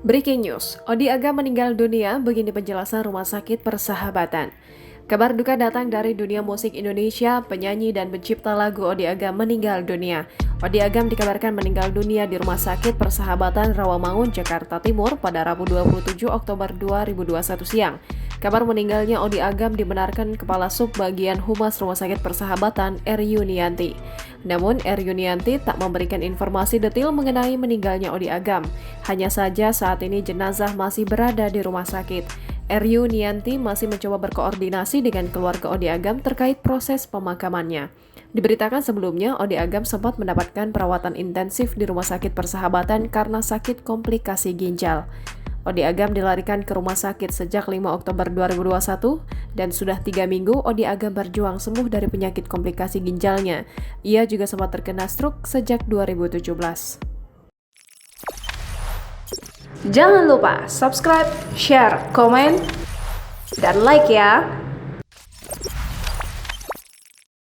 Breaking news, Odi Agam meninggal dunia, begini penjelasan Rumah Sakit Persahabatan. Kabar duka datang dari dunia musik Indonesia, penyanyi dan pencipta lagu Odi Agam meninggal dunia. Odi Agam dikabarkan meninggal dunia di Rumah Sakit Persahabatan Rawamangun, Jakarta Timur pada Rabu 27 Oktober 2021 siang. Kabar meninggalnya Odi Agam dibenarkan Kepala Subbagian Humas Rumah Sakit Persahabatan, R. Yunianti. Namun, R. Yunianti tak memberikan informasi detail mengenai meninggalnya Odi Agam. Hanya saja saat ini jenazah masih berada di rumah sakit. R. Yunianti masih mencoba berkoordinasi dengan keluarga Odi Agam terkait proses pemakamannya. Diberitakan sebelumnya, Odi Agam sempat mendapatkan perawatan intensif di Rumah Sakit Persahabatan karena sakit komplikasi ginjal. Odi Agam dilarikan ke rumah sakit sejak 5 Oktober 2021 dan sudah 3 minggu Odi Agam berjuang sembuh dari penyakit komplikasi ginjalnya. Ia juga sempat terkena stroke sejak 2017. Jangan lupa subscribe, share, komen, dan like ya!